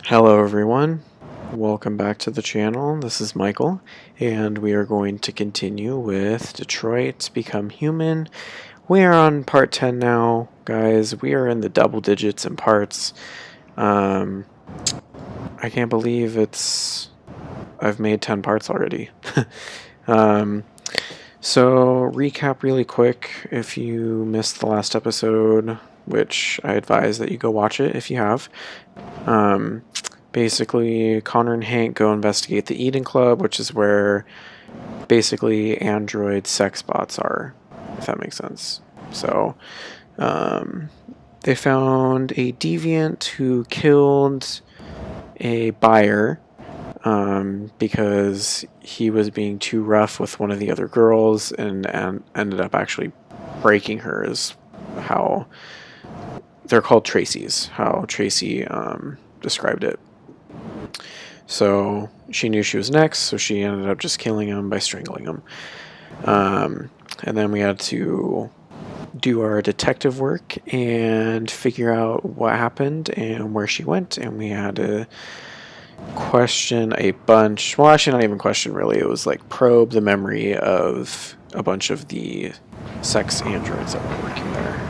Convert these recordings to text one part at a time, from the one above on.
Hello everyone, welcome back to the channel. This is Michael, and we are going to continue with Detroit Become Human. We are on part 10 now, guys. We are in the double digits in parts. I can't believe I've made 10 parts already. So recap really quick if you missed the last episode, which I advise that you go watch it if you have. Basically, Connor and Hank go investigate the Eden Club, which is where basically android sex bots are, if that makes sense. So, they found a deviant who killed a buyer because he was being too rough with one of the other girls and ended up actually breaking her, is how they're called Tracy's, how Tracy described it. So she knew she was next, so she ended up just killing him by strangling him. And then we had to do our detective work and figure out what happened and where she went, and we had to question a bunch, well actually not even question really, it was like probe the memory of a bunch of the sex androids that were working there.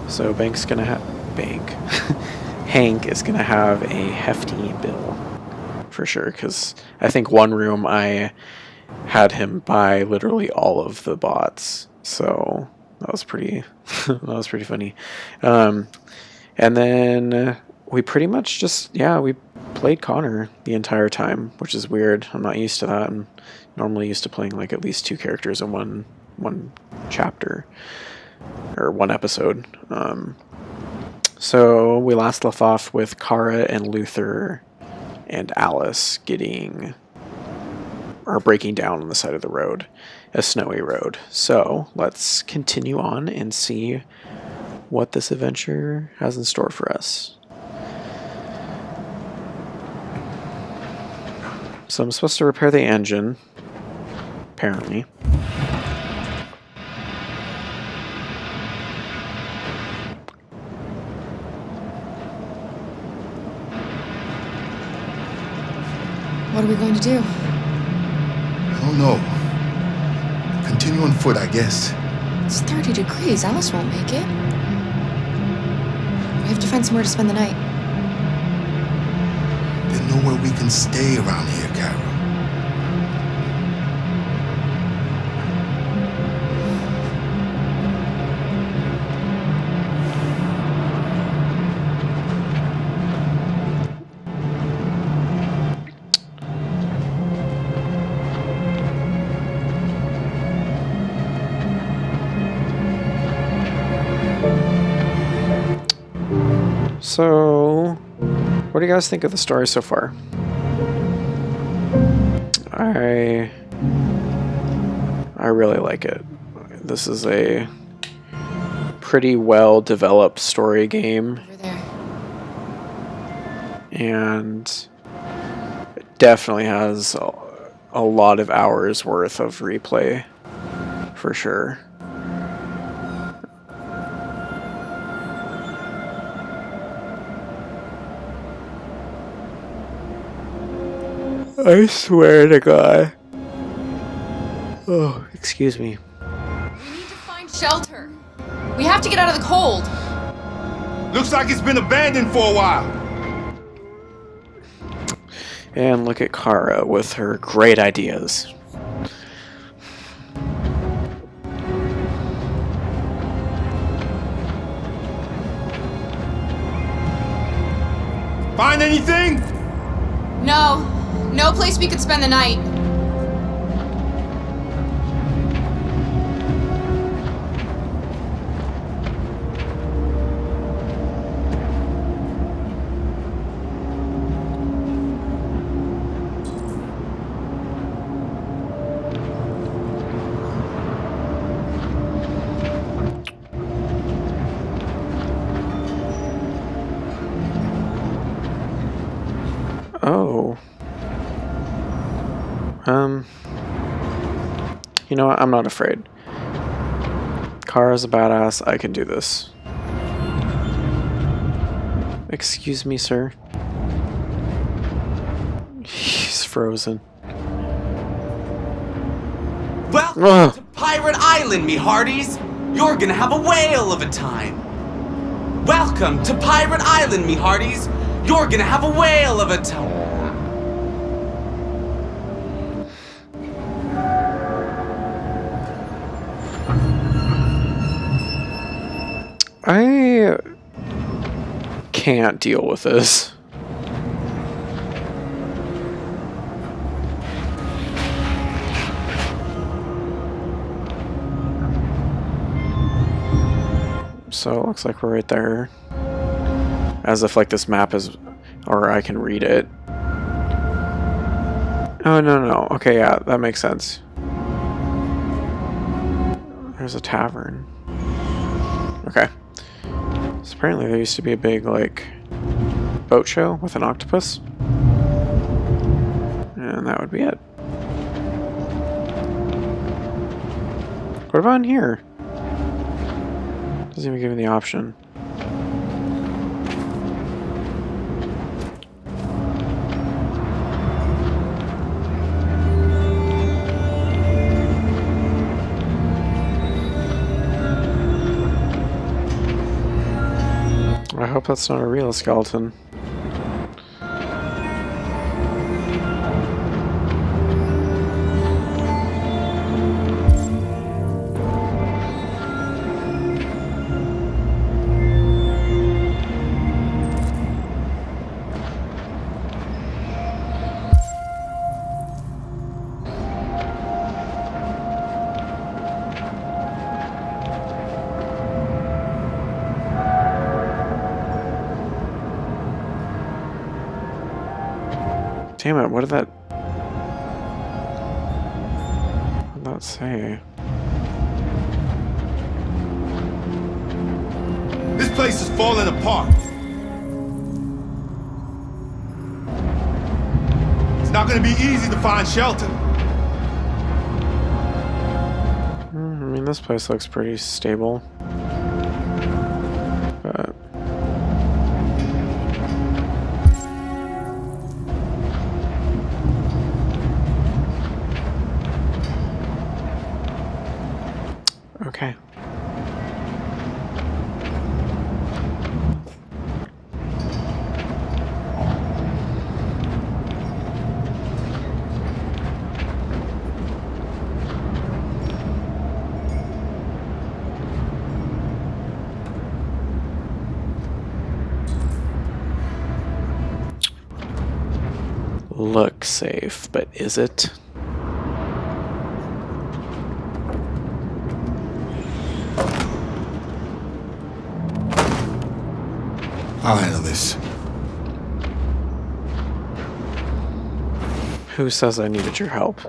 So Hank is gonna have a hefty bill for sure, because I think one room I had him buy literally all of the bots, so that was pretty that was pretty funny. And then we pretty much just we played Connor the entire time, which is weird. I'm not used to that. I'm normally used to playing like at least two characters in one chapter or one episode. So we last left off with Kara and Luther and Alice breaking down on the side of the road, a snowy road. So let's continue on and see what this adventure has in store for us. So I'm supposed to repair the engine, apparently. What are we going to do? I don't know. Continue on foot, I guess. It's 30 degrees. Alice won't make it. We have to find somewhere to spend the night. There's nowhere we can stay around here, Carol. So, what do you guys think of the story so far? I really like it. This is a pretty well developed story game. Over there. And it definitely has a lot of hours worth of replay, for sure. I swear to God. Oh, excuse me. We need to find shelter. We have to get out of the cold. Looks like it's been abandoned for a while. And look at Kara with her great ideas. Find anything? No. No place we could spend the night. Oh. You know what? I'm not afraid. Kara's a badass. I can do this. Excuse me, sir. frozen. Welcome Ugh. to Pirate Island, me hearties. You're gonna have a whale of a time. Welcome to Pirate Island, me hearties. You're gonna have a whale of a time. I can't deal with this. So it looks like we're right there. As if like this map is, or I can read it. Oh, no. Okay, yeah, that makes sense. There's a tavern. Okay. So apparently there used to be a big, like, boat show with an octopus. And that would be it. What about in here? Doesn't even give me the option. I hope that's not a real skeleton. Damn it, what did that say? This place is falling apart. It's not gonna be easy to find shelter. I mean, this place looks pretty stable. But okay. Looks safe, but is it? I'll handle this. Who says I needed your help?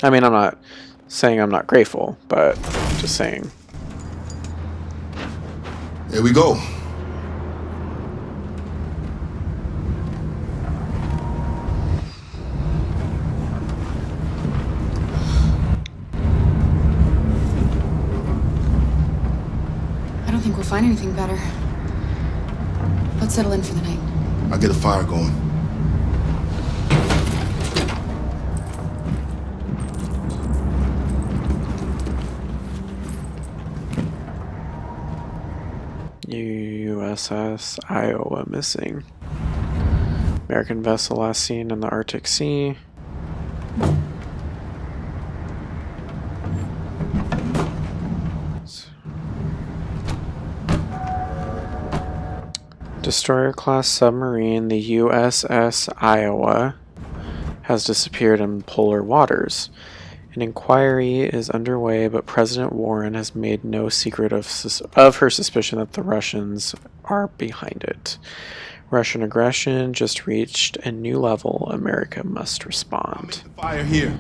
I mean, I'm not saying I'm not grateful, but just saying. Here we go. I don't think we'll find anything better. Let's settle in for the night. I'll get a fire going. USS Iowa missing. American vessel last seen in the Arctic Sea. Destroyer-class submarine, the USS Iowa, has disappeared in polar waters. An inquiry is underway, but President Warren has made no secret of her suspicion that the Russians are behind it. Russian aggression just reached a new level. America must respond. The fire here.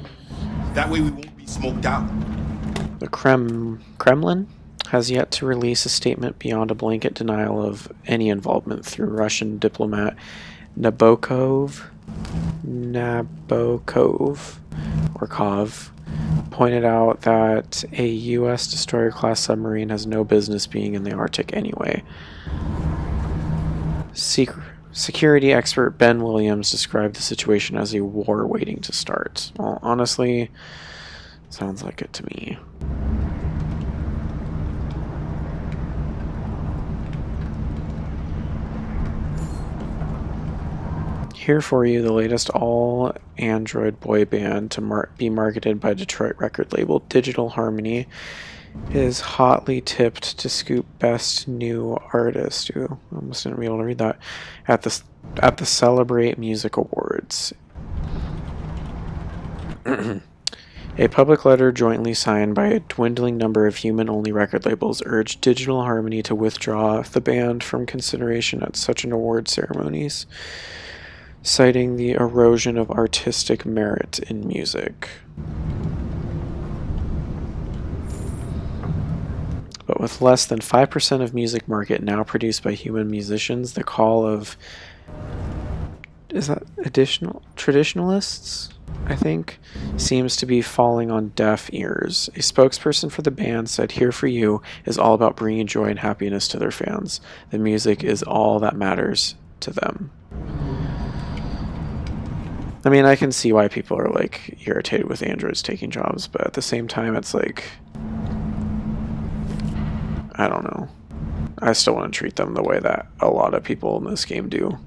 That way we won't be smoked out. The Kremlin has yet to release a statement beyond a blanket denial of any involvement through Russian diplomat Nabokov, or Kov, pointed out that a U.S. destroyer-class submarine has no business being in the Arctic anyway. Security expert Ben Williams described the situation as a war waiting to start. Well, honestly, sounds like it to me. Here for you, the latest all-Android boy band to be marketed by Detroit record label Digital Harmony is hotly tipped to scoop Best New Artist. Ooh, I almost didn't be able to read that. At the Celebrate Music Awards. A public letter jointly signed by a dwindling number of human-only record labels urged Digital Harmony to withdraw the band from consideration at such an award ceremonies, citing the erosion of artistic merit in music. But with less than 5% of music market now produced by human musicians, the call of traditionalists, I think, seems to be falling on deaf ears. A spokesperson for the band said, "Here for You is all about bringing joy and happiness to their fans. The music is all that matters to them." I mean, I can see why people are, like, irritated with androids taking jobs, but at the same time, it's like, I don't know. I still want to treat them the way that a lot of people in this game do.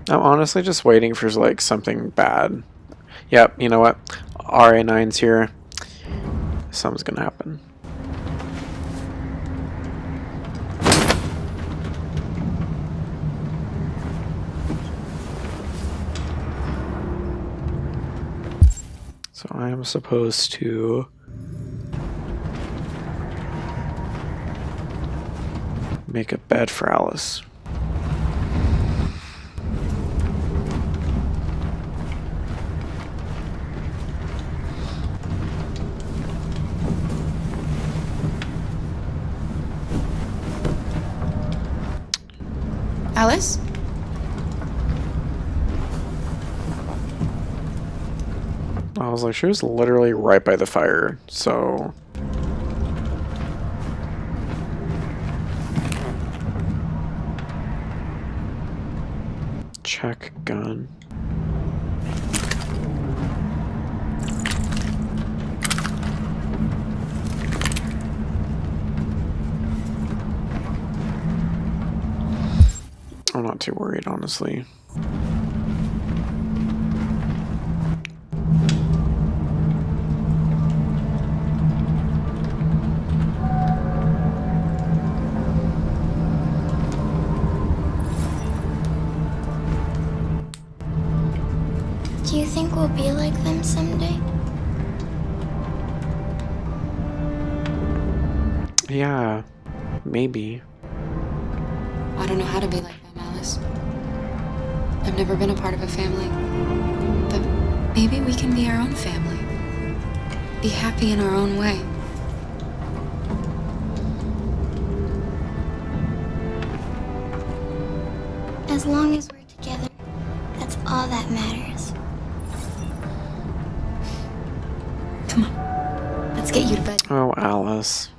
I'm honestly just waiting for, like, something bad. Yep, you know what? RA9's here. Something's gonna happen. So I am supposed to make a bed for Alice. Alice? I was like, she was literally right by the fire, so... Check gun. I'm not too worried, honestly. Do you think we'll be like them someday? Yeah, maybe. I don't know how to be like them, Alice. I've never been a part of a family. But maybe we can be our own family. Be happy in our own way. As long as we're together, that's all that matters. Come on. Let's get you to bed. Oh, Alice.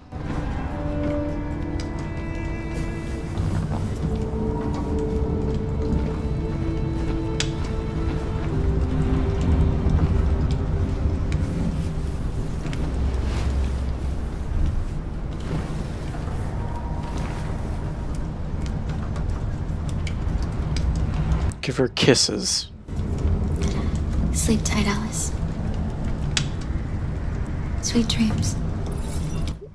Give her kisses. Sleep tight, Alice. Sweet dreams.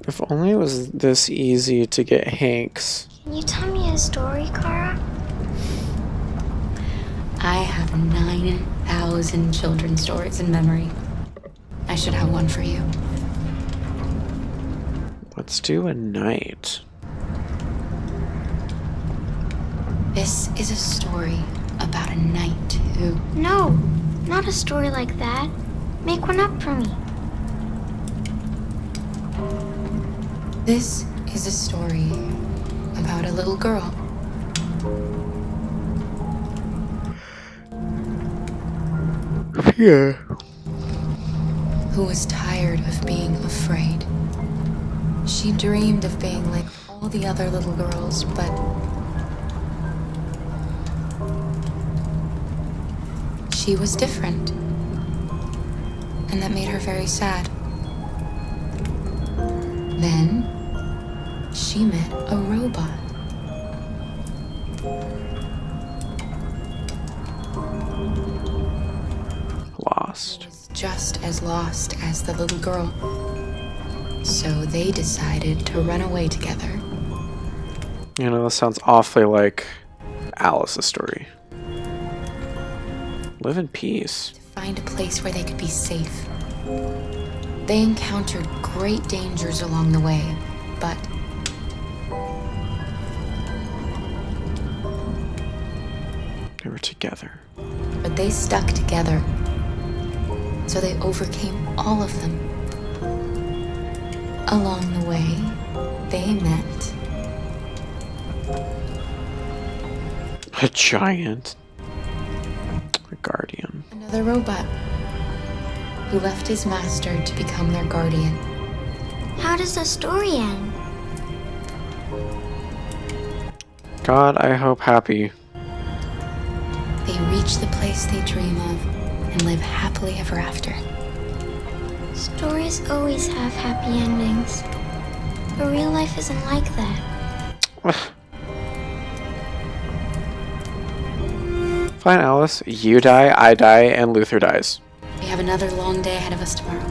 If only it was this easy to get Hanks. Can you tell me a story, Kara? I have 9,000 children's stories in memory. I should have one for you. Let's do a night. This is a story about a knight who... No, not a story like that. Make one up for me. This is a story about a little girl. Yeah. Who was tired of being afraid. She dreamed of being like all the other little girls, but she was different. And that made her very sad. Then she met a robot. Lost. Was just as lost as the little girl. So they decided to run away together. You know, this sounds awfully like Alice's story. Live in peace. To find a place where they could be safe. They encountered great dangers along the way, but They were together. they stuck together. So they overcame all of them. Along the way, they met A giant. A guardian. another robot who left his master to become their guardian. How does the story end? God, I hope happy. They reach the place they dream of and live happily ever after. Stories always have happy endings. But real life isn't like that. Fine, Alice. You die, I die, and Luther dies. We have another long day ahead of us tomorrow.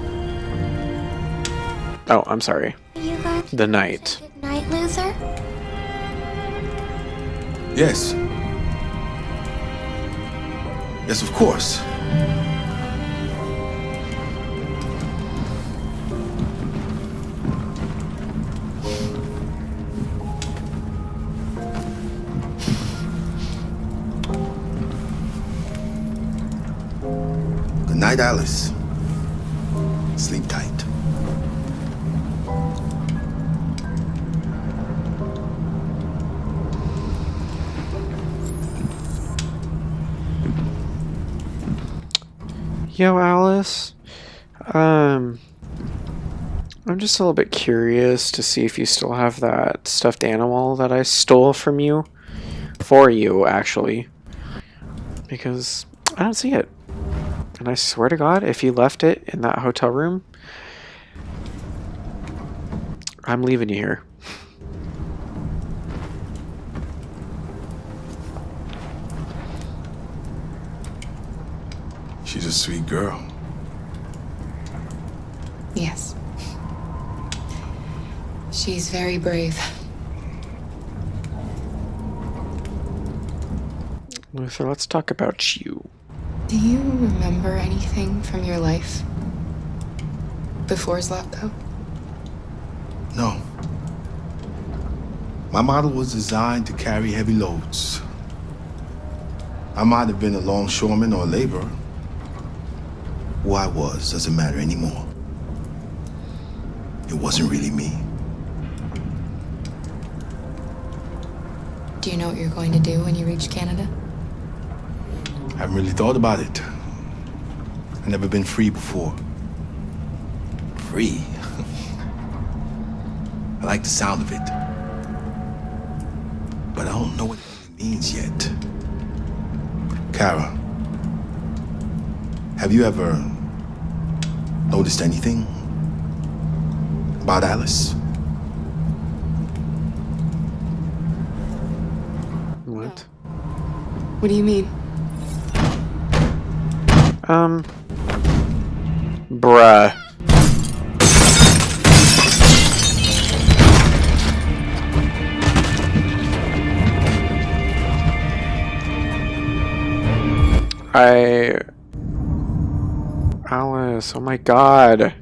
Oh, I'm sorry. Are you going to The night. Good night, Luther? Yes. Yes, of course. Good night, Alice. Sleep tight. Yo, Alice. I'm just a little bit curious to see if you still have that stuffed animal that I stole from you. For you, actually. Because I don't see it. And I swear to God, if you left it in that hotel room, I'm leaving you here. She's a sweet girl. Yes. She's very brave. Luther, let's talk about you. Do you remember anything from your life before Zlatko? No. My model was designed to carry heavy loads. I might have been a longshoreman or a laborer. Who I was doesn't matter anymore. It wasn't really me. Do you know what you're going to do when you reach Canada? I haven't really thought about it. I've never been free before. Free? I like the sound of it. But I don't know what it really means yet. Kara, have you ever noticed anything about Alice? What? What do you mean? Bruh. Alice, oh my God.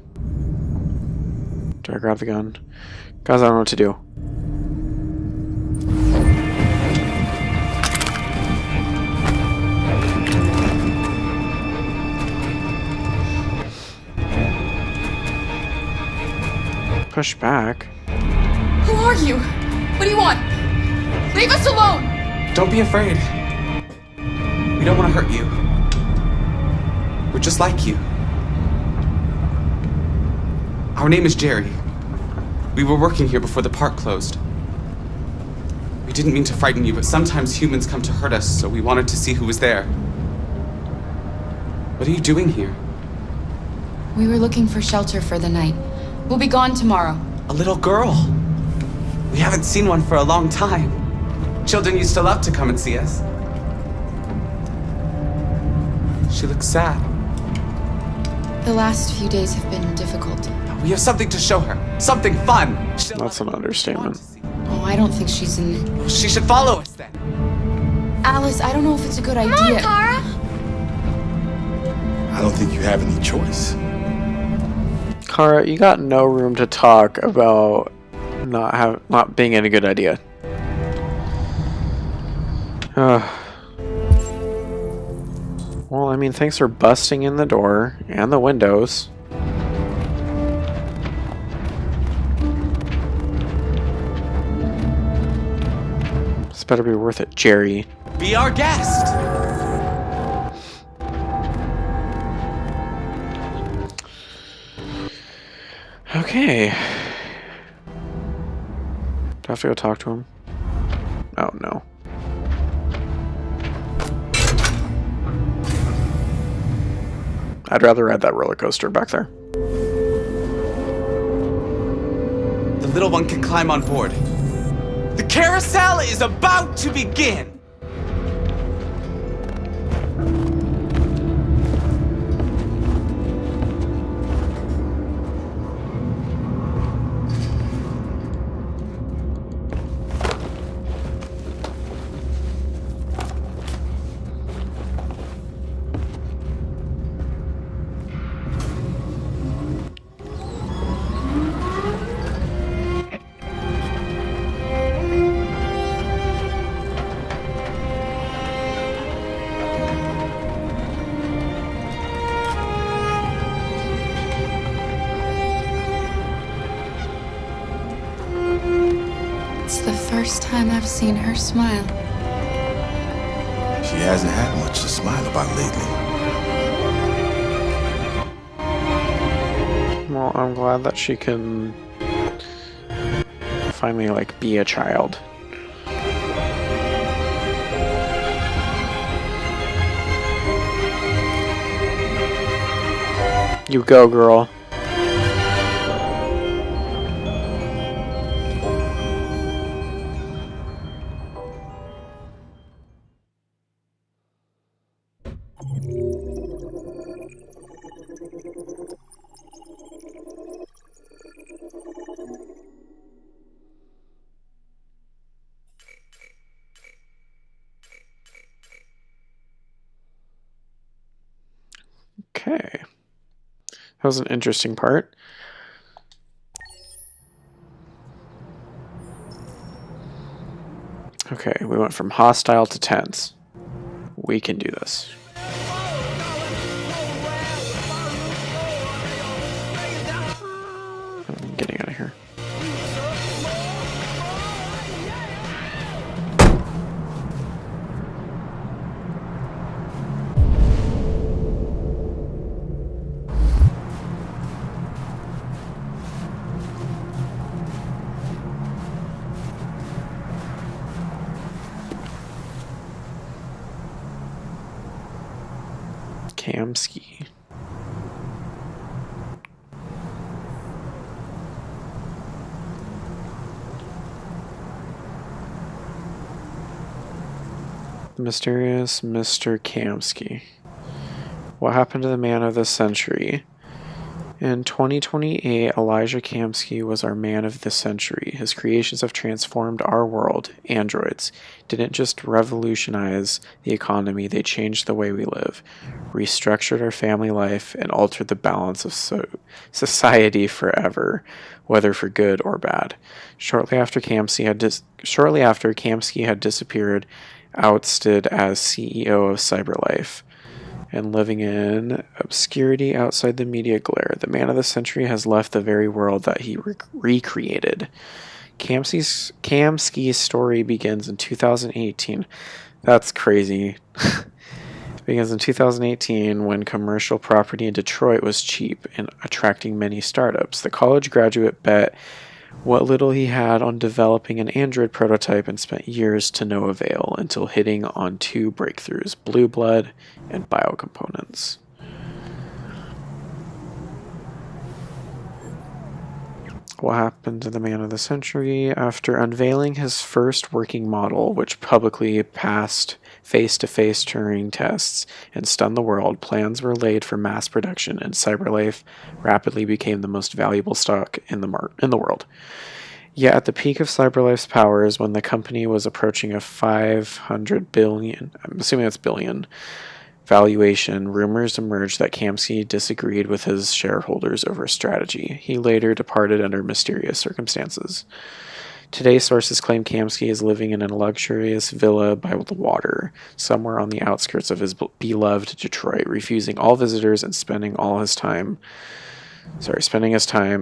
Do I grab the gun? Guys, I don't know what to do. Push back. are you? What do you want? Leave us alone! Don't be afraid. We don't want to hurt you. We're just like you. Our name is Jerry. We were working here before the park closed. We didn't mean to frighten you, but sometimes humans come to hurt us, so we wanted to see who was there. What are you doing here? We were looking for shelter for the night. We'll be gone tomorrow. A little girl. We haven't seen one for a long time. Children used to love to come and see us. She looks sad. The last few days have been difficult. We have something to show her. Something fun. That's an understatement. Oh, I don't think she's in... She should follow us then. Alice, I don't know if it's a good Come idea. on, Kara. I don't think you have any choice. Kara, you got no room to talk about not being a good idea. Well, I mean, thanks for busting in the door and the windows. This better be worth it, Jerry. Be our guest. Okay. Do I have to go talk to him? Oh, no. I'd rather ride that roller coaster back there. The little one can climb on board. The carousel is about to begin. It's the first time I've seen her smile. She hasn't had much to smile about lately. Well, I'm glad that she can finally, like, be a child. You go, girl. Okay. That was an interesting part. Okay, we went from hostile to tense. We can do this. I'm getting out of here. Kamsky. Mysterious Mr. Kamsky. What happened to the man of the century? In 2028, Elijah Kamsky was our man of the century. His creations have transformed our world. Androids didn't just revolutionize the economy, they changed the way we live, restructured our family life, and altered the balance of society forever, whether for good or bad. Shortly after Kamsky had disappeared, ousted as CEO of CyberLife, and living in obscurity outside the media glare, the man of the century has left the very world that he recreated. Kamsky's story begins in 2018. That's crazy. Begins in 2018 when commercial property in Detroit was cheap and attracting many startups. The college graduate bet what little he had on developing an Android prototype and spent years to no avail until hitting on two breakthroughs, blue blood and biocomponents. What happened to the man of the century? After unveiling his first working model, which publicly passed face-to-face Turing tests and stunned the world, plans were laid for mass production, and CyberLife rapidly became the most valuable stock in the world. Yet at the peak of CyberLife's powers, when the company was approaching a 500 billion, I'm assuming that's billion, valuation, rumors emerged that Kamsky disagreed with his shareholders over strategy. He later departed under mysterious circumstances. Today, sources claim Kamsky is living in a luxurious villa by the water, somewhere on the outskirts of his beloved Detroit, refusing all visitors and spending his time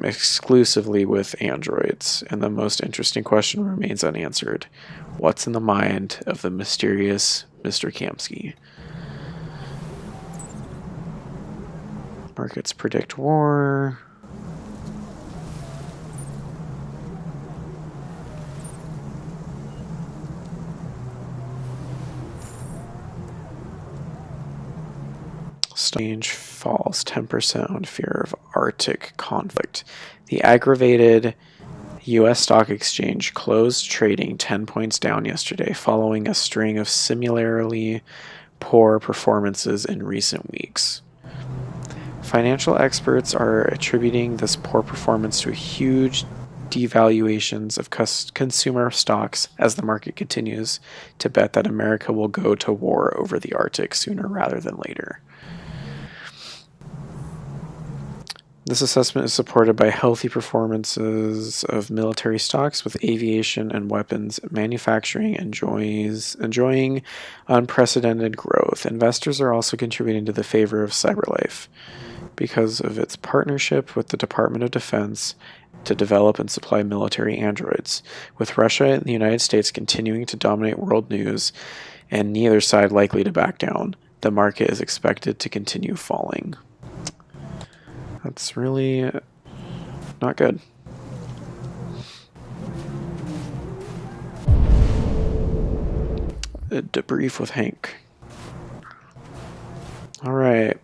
exclusively with androids. And the most interesting question remains unanswered. What's in the mind of the mysterious Mr. Kamsky? Markets predict war. Exchange falls 10% on fear of Arctic conflict. The aggravated U.S. stock exchange closed trading 10 points down yesterday following a string of similarly poor performances in recent weeks. Financial experts are attributing this poor performance to huge devaluations of consumer stocks as the market continues to bet that America will go to war over the Arctic sooner rather than later. This assessment is supported by healthy performances of military stocks, with aviation and weapons manufacturing enjoying unprecedented growth. Investors are also contributing to the favor of CyberLife because of its partnership with the Department of Defense to develop and supply military androids. With Russia and the United States continuing to dominate world news and neither side likely to back down, the market is expected to continue falling. That's really not good. A debrief with Hank. Alright.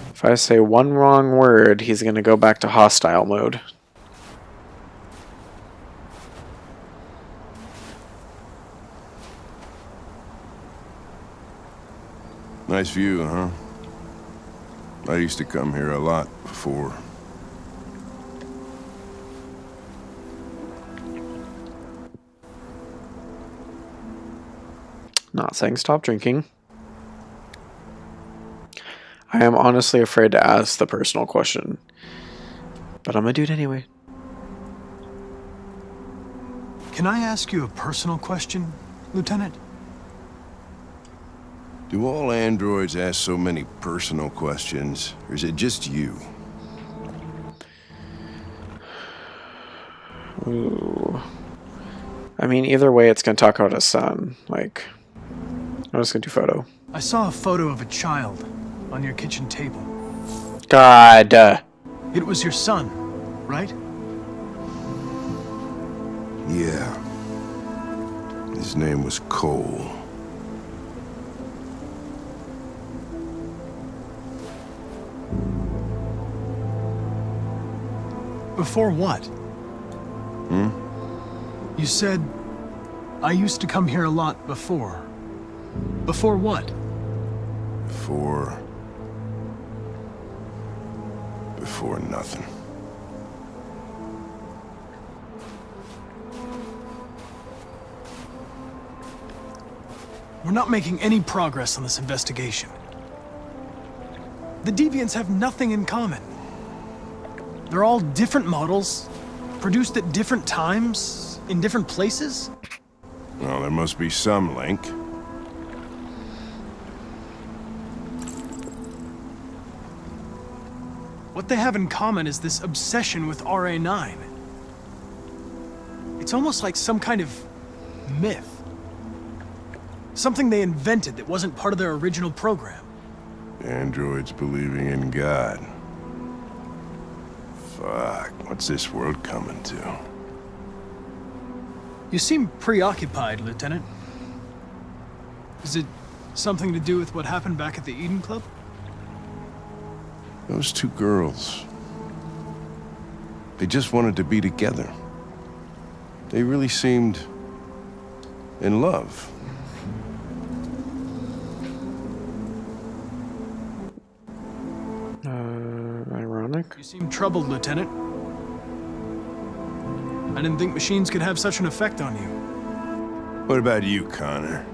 If I say one wrong word, he's going to go back to hostile mode. Nice view, huh? I used to come here a lot before. Not saying stop drinking. I am honestly afraid to ask the personal question, but I'm gonna do it anyway. Can I ask you a personal question, Lieutenant? Do all androids ask so many personal questions, or is it just you? Ooh. I mean, either way, it's gonna talk about his son. Like, I'm just gonna do photo. I saw a photo of a child on your kitchen table. God. It was your son, right? Yeah. His name was Cole. Before what? You said, I used to come here a lot before. Before what? Before nothing. We're not making any progress on this investigation. The Deviants have nothing in common. They're all different models, produced at different times, in different places. Well, there must be some link. What they have in common is this obsession with RA9. It's almost like some kind of myth. Something they invented that wasn't part of their original program. Androids believing in God. Fuck, what's this world coming to? You seem preoccupied, Lieutenant. Is it something to do with what happened back at the Eden Club? Those two girls. They just wanted to be together. They really seemed in love. Ironic. You seem troubled, Lieutenant. I didn't think machines could have such an effect on you. What about you, Connor?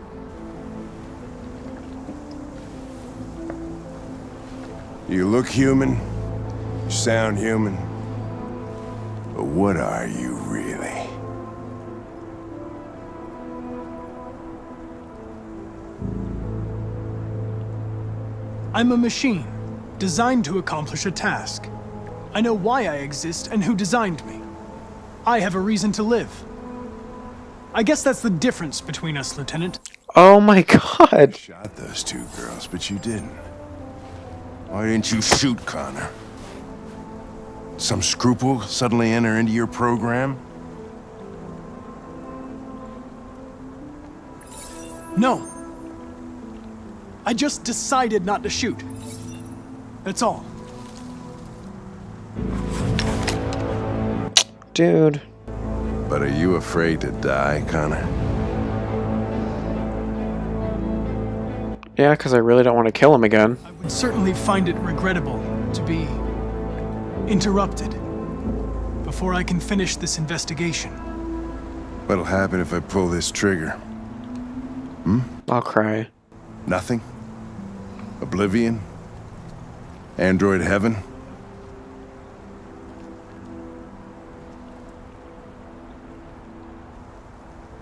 You look human, you sound human, but what are you really? I'm a machine, designed to accomplish a task. I know why I exist and who designed me. I have a reason to live. I guess that's the difference between us, Lieutenant. Oh my god. Shot those two girls, but you didn't. Why didn't you shoot Connor? Some scruple suddenly enter into your program? No. I just decided not to shoot. That's all. Dude. But are you afraid to die, Connor? Yeah, because I really don't want to kill him again. I would certainly find it regrettable to be interrupted before I can finish this investigation. What'll happen if I pull this trigger? I'll cry. Nothing? Oblivion? Android heaven?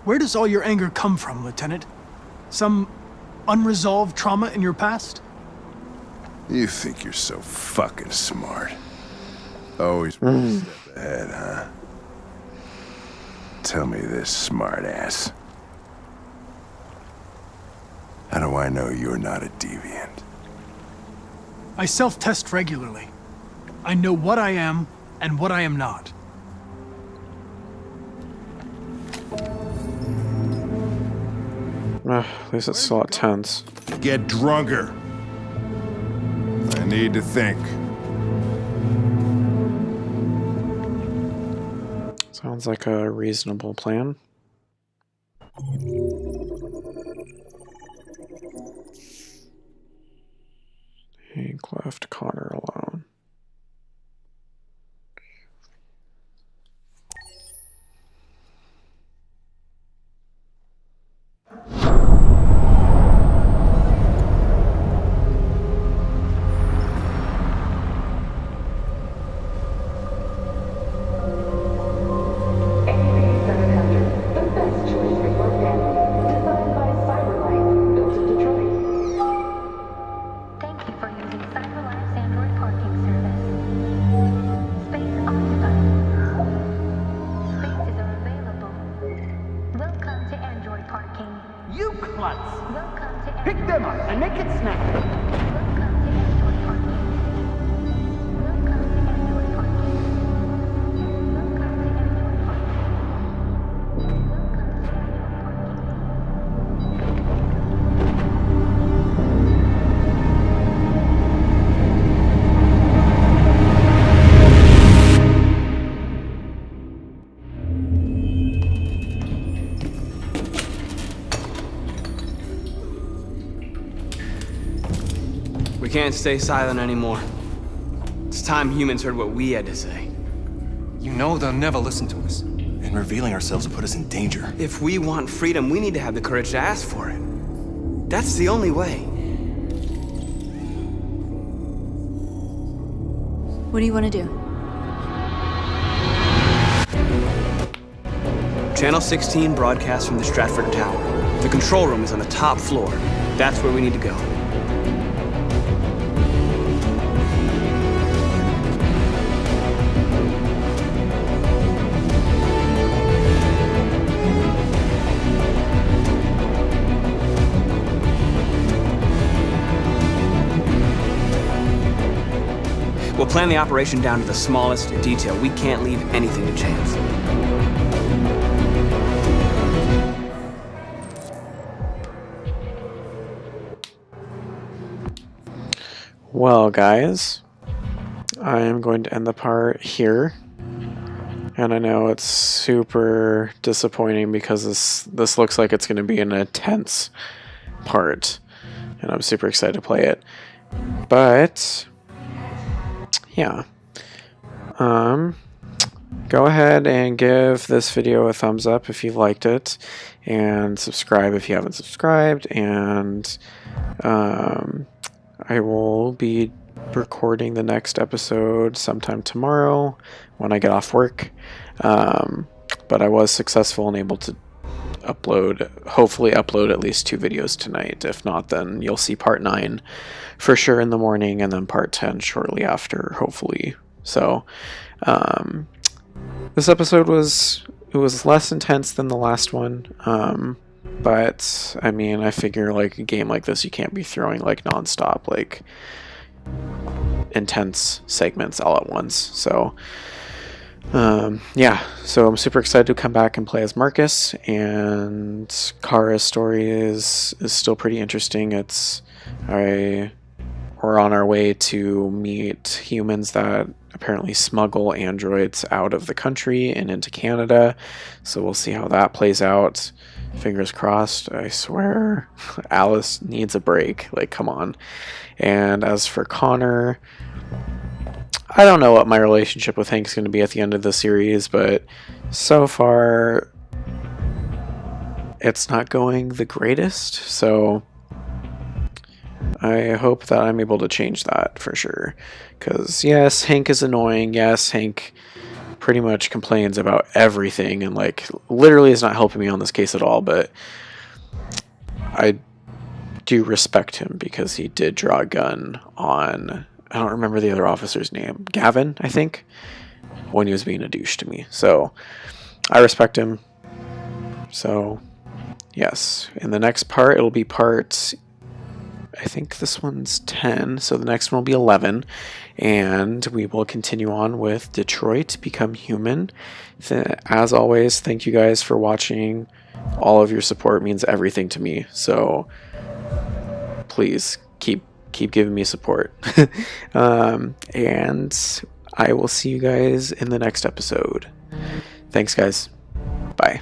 Where does all your anger come from, Lieutenant? Some unresolved trauma in your past? You think you're so fucking smart. Always one step ahead, huh? Tell me this, smartass. How do I know you're not a deviant? I self-test regularly. I know what I am and what I am not. At least it's still tense. Get drunker. I need to think. Sounds like a reasonable plan. Hank left Connor alone. We can't stay silent anymore. It's time humans heard what we had to say. You know they'll never listen to us. And revealing ourselves will put us in danger. If we want freedom, we need to have the courage to ask for it. That's the only way. What do you want to do? Channel 16 broadcasts from the Stratford Tower. The control room is on the top floor. That's where we need to go. plan the operation down to the smallest detail. We can't leave anything to chance. Well, guys, I am going to end the part here. And I know it's super disappointing because this looks like it's going to be an intense part. And I'm super excited to play it. But yeah. Go ahead and give this video a thumbs up if you liked it, and subscribe if you haven't subscribed, and I will be recording the next episode sometime tomorrow when I get off work. But I was successful and able to hopefully upload at least 2 videos tonight. If not, then you'll see part 9 for sure in the morning, and then part 10 shortly after, hopefully. So this episode was less intense than the last one, but I mean, I figure like a game like this, you can't be throwing like non-stop like intense segments all at once. So yeah, so I'm super excited to come back and play as Marcus, and Kara's story is still pretty interesting. We're on our way to meet humans that apparently smuggle androids out of the country and into Canada, so we'll see how that plays out. Fingers crossed. I swear Alice needs a break, like, come on. And as for Connor, I don't know what my relationship with Hank's going to be at the end of the series, but so far it's not going the greatest, so I hope that I'm able to change that for sure. Because yes, Hank is annoying. Yes, Hank pretty much complains about everything and like literally is not helping me on this case at all, but I do respect him because he did draw a gun on, I don't remember the other officer's name, Gavin, I think, when he was being a douche to me. So I respect him. So yes, in the next part, it'll be part, I think this one's 10, so the next one will be 11, and we will continue on with Detroit Become Human. As always, thank you guys for watching. All of your support means everything to me, so please keep giving me support. And I will see you guys in the next episode. Thanks, guys. Bye.